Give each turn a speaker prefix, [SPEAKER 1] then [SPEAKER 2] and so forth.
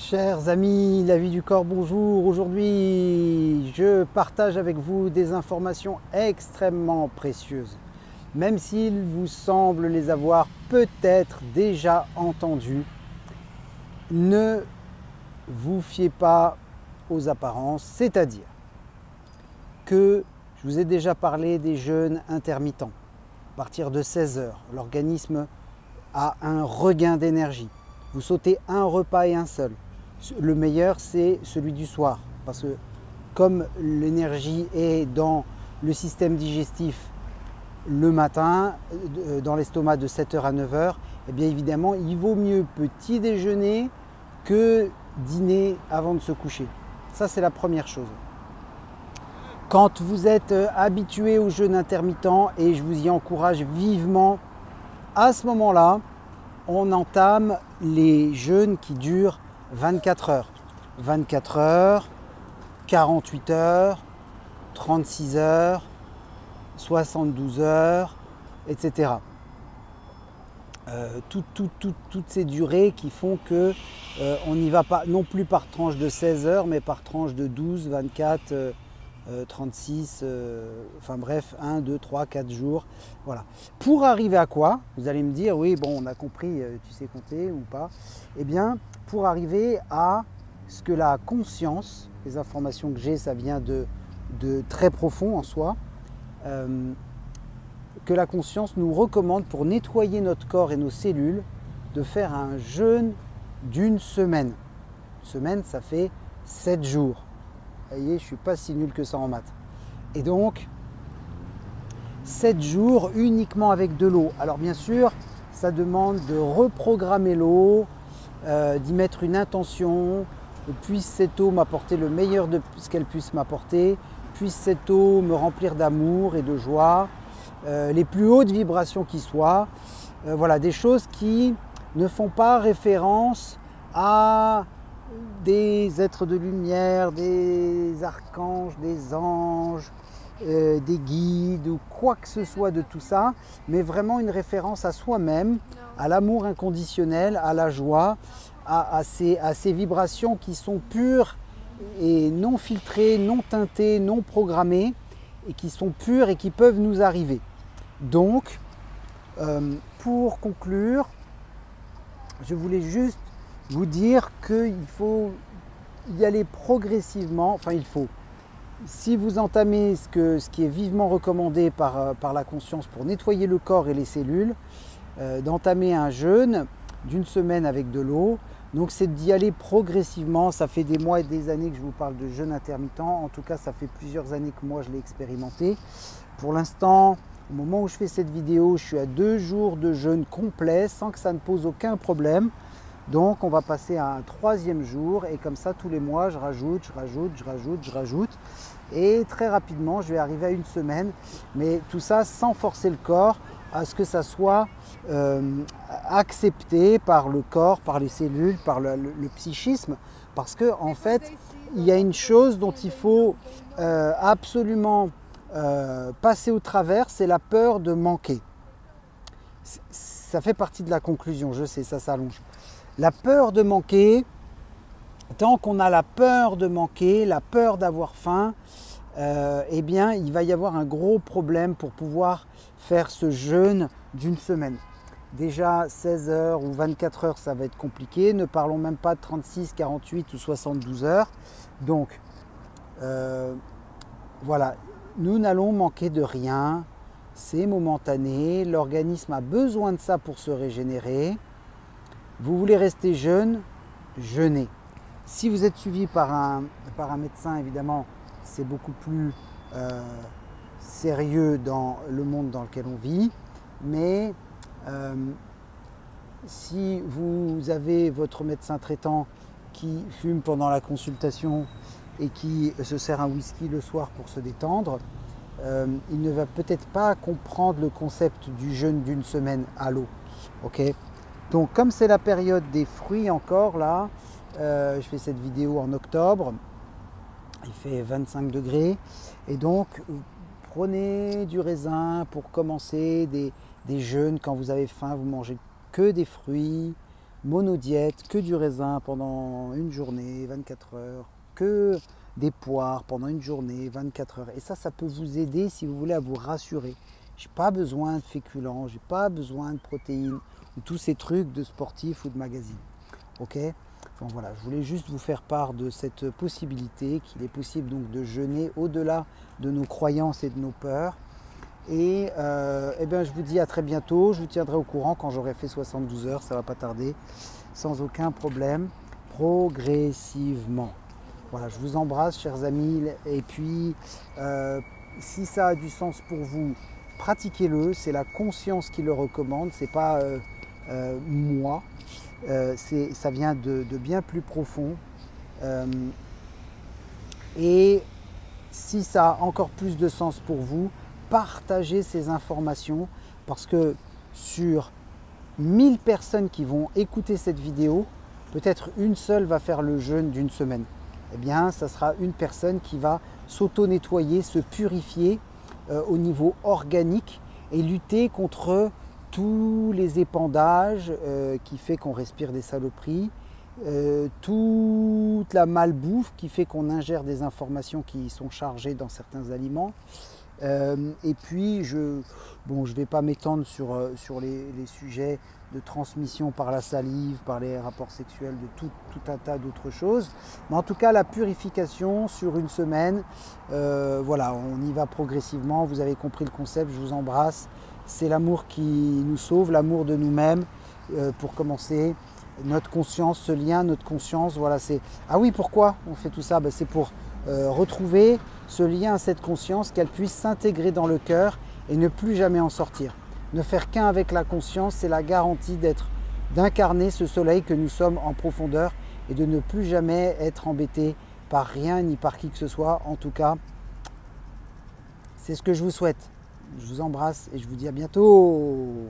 [SPEAKER 1] Chers amis, la vie du corps, bonjour. Aujourd'hui, je partage avec vous des informations extrêmement précieuses. Même s'il vous semble les avoir peut-être déjà entendues, ne vous fiez pas aux apparences, c'est-à-dire que je vous ai déjà parlé des jeûnes intermittents. À partir de 16 heures, l'organisme a un regain d'énergie. Vous sautez un repas et un seul. Le meilleur, c'est celui du soir, parce que comme l'énergie est dans le système digestif le matin, dans l'estomac de 7h à 9h, eh bien évidemment, il vaut mieux petit déjeuner que dîner avant de se coucher. Ça, c'est la première chose. Quand vous êtes habitué au jeûne intermittent, et je vous y encourage vivement, à ce moment-là, on entame les jeûnes qui durent 24 heures. 24 heures, 48 heures, 36 heures, 72 heures, etc. Toutes ces durées qui font que on n'y va pas non plus par tranche de 16 heures, mais par tranche de 12, 24, 36, enfin bref, 1, 2, 3, 4 jours. Voilà. Pour arriver à quoi? Vous allez me dire, oui, bon, on a compris, tu sais compter ou pas. Eh bien, pour arriver à ce que la conscience, les informations que j'ai, ça vient de très profond en soi, que la conscience nous recommande pour nettoyer notre corps et nos cellules de faire un jeûne d'une semaine. Une semaine, ça fait 7 jours. Vous voyez, je ne suis pas si nul que ça en maths. Et donc, 7 jours uniquement avec de l'eau. Alors bien sûr, ça demande de reprogrammer l'eau, d'y mettre une intention. Puisse cette eau m'apporter le meilleur de ce qu'elle puisse m'apporter. Puisse cette eau me remplir d'amour et de joie. Les plus hautes vibrations qui soient. Voilà, des choses qui ne font pas référence à des êtres de lumière, des archanges, des anges, des guides ou quoi que ce soit de tout ça, mais vraiment une référence à soi-même, à l'amour inconditionnel, à la joie, à ces vibrations qui sont pures et non filtrées, non teintées, non programmées, et qui sont pures et qui peuvent nous arriver. Donc, pour conclure, je voulais juste vous dire qu'il faut y aller progressivement, enfin il faut. Si vous entamez ce qui est vivement recommandé par la conscience pour nettoyer le corps et les cellules, d'entamer un jeûne d'une semaine avec de l'eau, donc c'est d'y aller progressivement. Ça fait des mois et des années que je vous parle de jeûne intermittent, en tout cas ça fait plusieurs années que moi je l'ai expérimenté. Pour l'instant, au moment où je fais cette vidéo, je suis à 2 jours de jeûne complet sans que ça ne pose aucun problème. Donc on va passer à un 3e jour et comme ça tous les mois je rajoute. Et très rapidement je vais arriver à une semaine. Mais tout ça sans forcer le corps à ce que ça soit accepté par le corps, par les cellules, par le psychisme. Parce qu'en fait il y a une chose dont il faut absolument passer au travers, c'est la peur de manquer. Ça fait partie de la conclusion, je sais, ça s'allonge. La peur de manquer, tant qu'on a la peur de manquer, la peur d'avoir faim, eh bien, il va y avoir un gros problème pour pouvoir faire ce jeûne d'une semaine. Déjà 16 heures ou 24 heures, ça va être compliqué. Ne parlons même pas de 36, 48 ou 72 heures. Donc, voilà, nous n'allons manquer de rien. C'est momentané. L'organisme a besoin de ça pour se régénérer. Vous voulez rester jeune, jeûnez. Si vous êtes suivi par un médecin, évidemment, c'est beaucoup plus sérieux dans le monde dans lequel on vit. Mais si vous avez votre médecin traitant qui fume pendant la consultation et qui se sert un whisky le soir pour se détendre, il ne va peut-être pas comprendre le concept du jeûne d'une semaine à l'eau. Okay. Donc comme c'est la période des fruits encore là, je fais cette vidéo en octobre, il fait 25 degrés et donc prenez du raisin pour commencer des jeûnes. Quand vous avez faim, vous mangez que des fruits, monodiète, que du raisin pendant une journée, 24 heures, que des poires pendant une journée, 24 heures. Et ça peut vous aider si vous voulez à vous rassurer. J'ai pas besoin de féculents, j'ai pas besoin de protéines, ou tous ces trucs de sportifs ou de magazines. Ok? Bon, voilà, je voulais juste vous faire part de cette possibilité, qu'il est possible donc de jeûner au-delà de nos croyances et de nos peurs. Et bien, je vous dis à très bientôt. Je vous tiendrai au courant quand j'aurai fait 72 heures. Ça ne va pas tarder, sans aucun problème, progressivement. Voilà, je vous embrasse, chers amis. Et puis, si ça a du sens pour vous, pratiquez-le. C'est la conscience qui le recommande. C'est pas moi. Ça vient de bien plus profond. Et si ça a encore plus de sens pour vous, partagez ces informations parce que sur 1000 personnes qui vont écouter cette vidéo, peut-être une seule va faire le jeûne d'une semaine. Eh bien, ça sera une personne qui va s'auto-nettoyer, se purifier au niveau organique et lutter contre tous les épandages qui fait qu'on respire des saloperies, toute la malbouffe qui fait qu'on ingère des informations qui sont chargées dans certains aliments. Et puis, je ne vais pas m'étendre sur les sujets de transmission par la salive, par les rapports sexuels, de tout un tas d'autres choses. Mais en tout cas, la purification sur une semaine, voilà, on y va progressivement. Vous avez compris le concept, je vous embrasse. C'est l'amour qui nous sauve, l'amour de nous-mêmes, pour commencer. Notre conscience, ce lien, notre conscience, voilà, c'est... Ah oui, pourquoi on fait tout ça? C'est pour retrouver ce lien à cette conscience, qu'elle puisse s'intégrer dans le cœur et ne plus jamais en sortir. Ne faire qu'un avec la conscience, c'est la garantie d'incarner ce soleil que nous sommes en profondeur et de ne plus jamais être embêté par rien ni par qui que ce soit. En tout cas, c'est ce que je vous souhaite. Je vous embrasse et je vous dis à bientôt.